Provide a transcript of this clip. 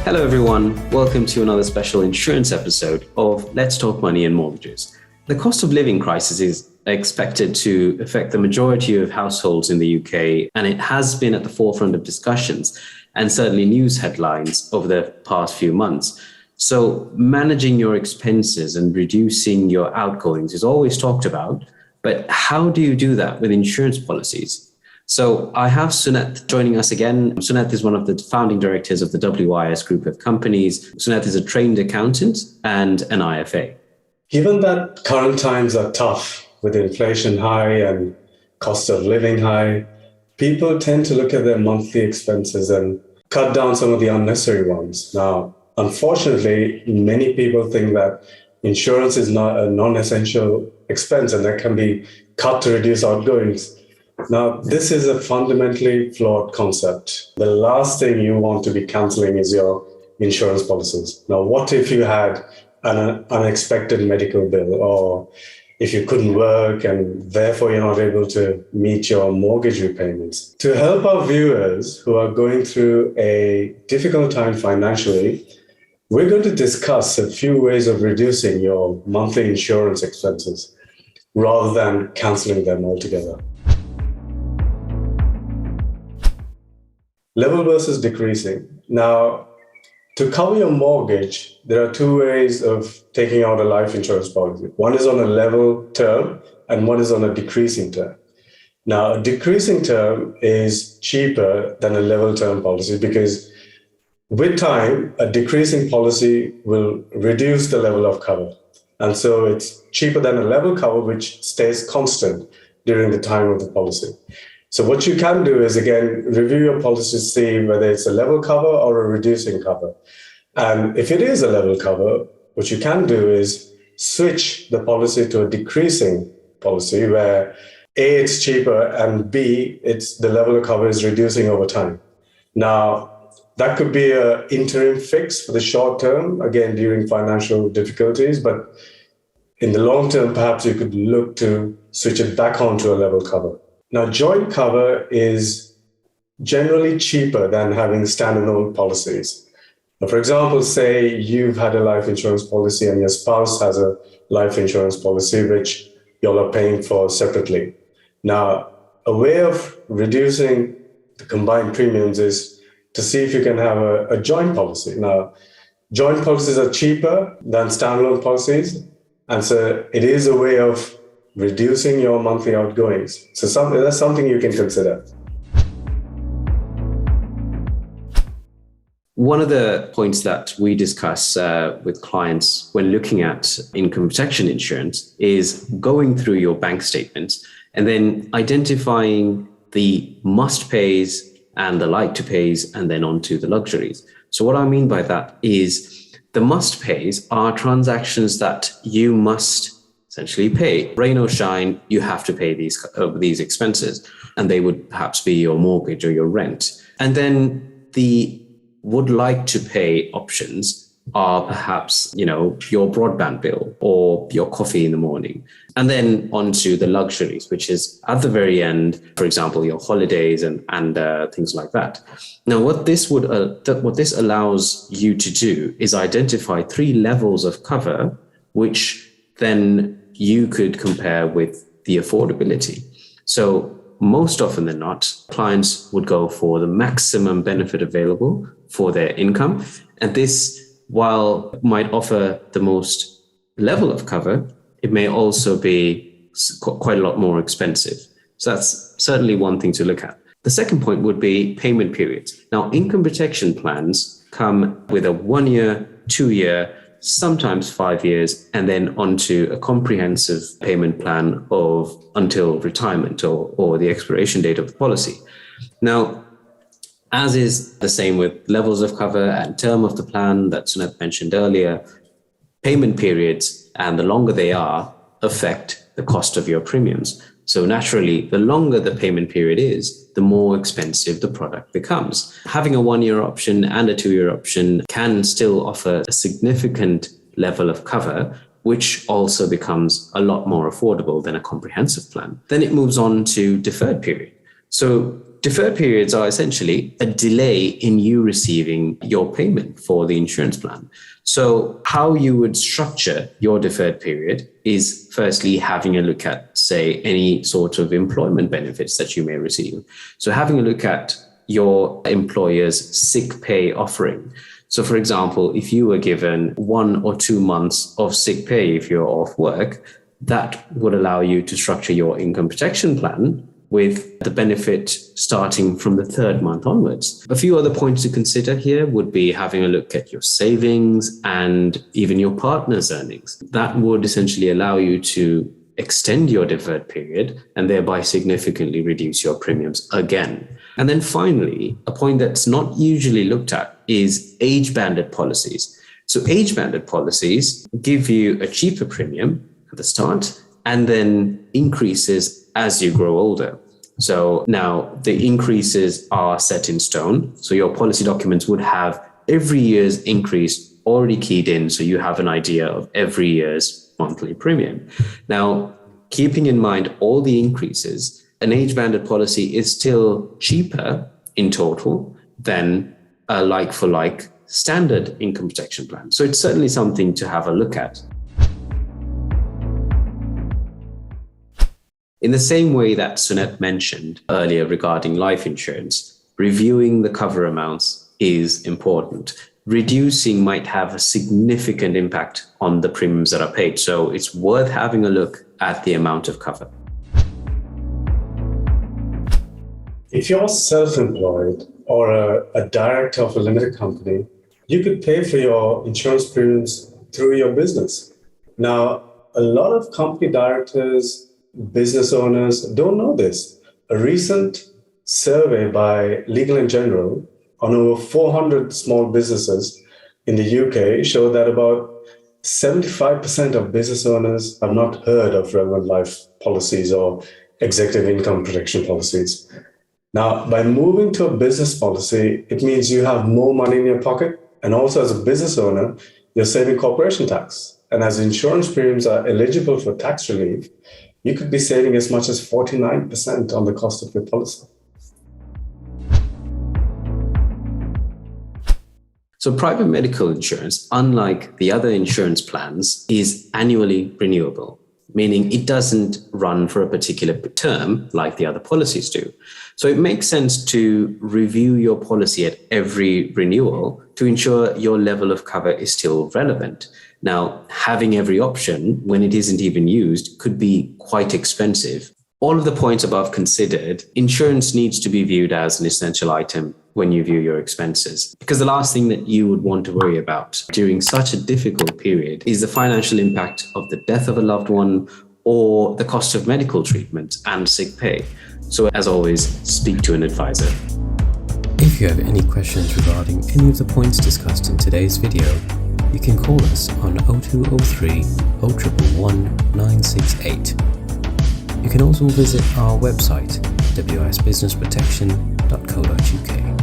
Hello everyone, welcome to another special insurance episode of Let's Talk Money and Mortgages. The cost of living crisis is expected to affect the majority of households in the UK, and it has been at the forefront of discussions and certainly news headlines over the past few months. So managing your expenses and reducing your outgoings is always talked about, but how do you do that with insurance policies? So I have Suneth joining us again. Suneth is one of the founding directors of the WIS group of companies. Suneth is a trained accountant and an IFA. Given that current times are tough with inflation high and cost of living high, people tend to look at their monthly expenses and cut down some of the unnecessary ones. Now, unfortunately, many people think that insurance is not a non-essential expense and that can be cut to reduce outgoings. Now, this is a fundamentally flawed concept. The last thing you want to be cancelling is your insurance policies. Now, what if you had an unexpected medical bill, or if you couldn't work and therefore you're not able to meet your mortgage repayments? To help our viewers who are going through a difficult time financially, we're going to discuss a few ways of reducing your monthly insurance expenses rather than cancelling them altogether. Level versus decreasing. Now, to cover your mortgage, there are two ways of taking out a life insurance policy. One is on a level term and one is on a decreasing term. Now, a decreasing term is cheaper than a level term policy because with time, a decreasing policy will reduce the level of cover. And so it's cheaper than a level cover, which stays constant during the time of the policy. So what you can do is, again, review your policy to see whether it's a level cover or a reducing cover. And if it is a level cover, what you can do is switch the policy to a decreasing policy where A, it's cheaper, and B, the level of cover is reducing over time. Now, that could be an interim fix for the short term, again, during financial difficulties, but in the long term, perhaps you could look to switch it back onto a level cover. Now, joint cover is generally cheaper than having standalone policies. Now, for example, say you've had a life insurance policy and your spouse has a life insurance policy, which y'all are paying for separately. Now, a way of reducing the combined premiums is to see if you can have a joint policy. Now, joint policies are cheaper than standalone policies, and so it is a way of reducing your monthly outgoings. So that's something you can consider. One of the points that we discuss with clients when looking at income protection insurance is going through your bank statements and then identifying the must pays and the like to pays and then onto the luxuries. So what I mean by that is the must pays are transactions that you must essentially pay. Rain or shine, you have to pay these expenses, and they would perhaps be your mortgage or your rent. And then the would like to pay options are perhaps, your broadband bill or your coffee in the morning. And then onto the luxuries, which is at the very end, for example, your holidays and things like that. Now, what this allows you to do is identify 3 levels of cover, which then you could compare with the affordability. So most often than not, clients would go for the maximum benefit available for their income. And this, while might offer the most level of cover, it may also be quite a lot more expensive. So that's certainly one thing to look at. The second point would be payment periods. Now, income protection plans come with a 1 year, 2 year, sometimes 5 years, and then onto a comprehensive payment plan of until retirement or the expiration date of the policy. Now, as is the same with levels of cover and term of the plan that Suneth mentioned earlier, payment periods and the longer they are affect the cost of your premiums. So naturally, the longer the payment period is, the more expensive the product becomes. Having a 1 year option and a 2 year option can still offer a significant level of cover, which also becomes a lot more affordable than a comprehensive plan. Then it moves on to deferred period. So deferred periods are essentially a delay in you receiving your payment for the insurance plan. So how you would structure your deferred period is firstly having a look at, say, any sort of employment benefits that you may receive. So having a look at your employer's sick pay offering. So for example, if you were given 1 or 2 months of sick pay if you're off work, that would allow you to structure your income protection plan with the benefit starting from the 3rd month onwards. A few other points to consider here would be having a look at your savings and even your partner's earnings. That would essentially allow you to extend your deferred period and thereby significantly reduce your premiums again. And then finally, a point that's not usually looked at is age-banded policies. So age-banded policies give you a cheaper premium at the start and then increases as you grow older. So now the increases are set in stone. So your policy documents would have every year's increase already keyed in. So you have an idea of every year's monthly premium. Now, keeping in mind all the increases, an age-banded policy is still cheaper in total than a like-for-like standard income protection plan. So it's certainly something to have a look at. In the same way that Suneth mentioned earlier regarding life insurance, reviewing the cover amounts is important. Reducing might have a significant impact on the premiums that are paid. So it's worth having a look at the amount of cover. If you're self-employed or a director of a limited company, you could pay for your insurance premiums through your business. Now, a lot of company directors, business owners don't know this. A recent survey by Legal & General on over 400 small businesses in the UK showed that about 75% of business owners have not heard of relevant life policies or executive income protection policies. Now, by moving to a business policy, it means you have more money in your pocket. And also as a business owner, you're saving corporation tax. And as insurance premiums are eligible for tax relief, you could be saving as much as 49% on the cost of your policy. So private medical insurance, unlike the other insurance plans, is annually renewable, meaning it doesn't run for a particular term like the other policies do. So it makes sense to review your policy at every renewal to ensure your level of cover is still relevant. Now, having every option when it isn't even used could be quite expensive. All of the points above considered, insurance needs to be viewed as an essential item when you view your expenses. Because the last thing that you would want to worry about during such a difficult period is the financial impact of the death of a loved one or the cost of medical treatment and sick pay. So as always, speak to an advisor. If you have any questions regarding any of the points discussed in today's video, you can call us on 0203 0111 968. You can also visit our website, wsbusinessprotection.co.uk.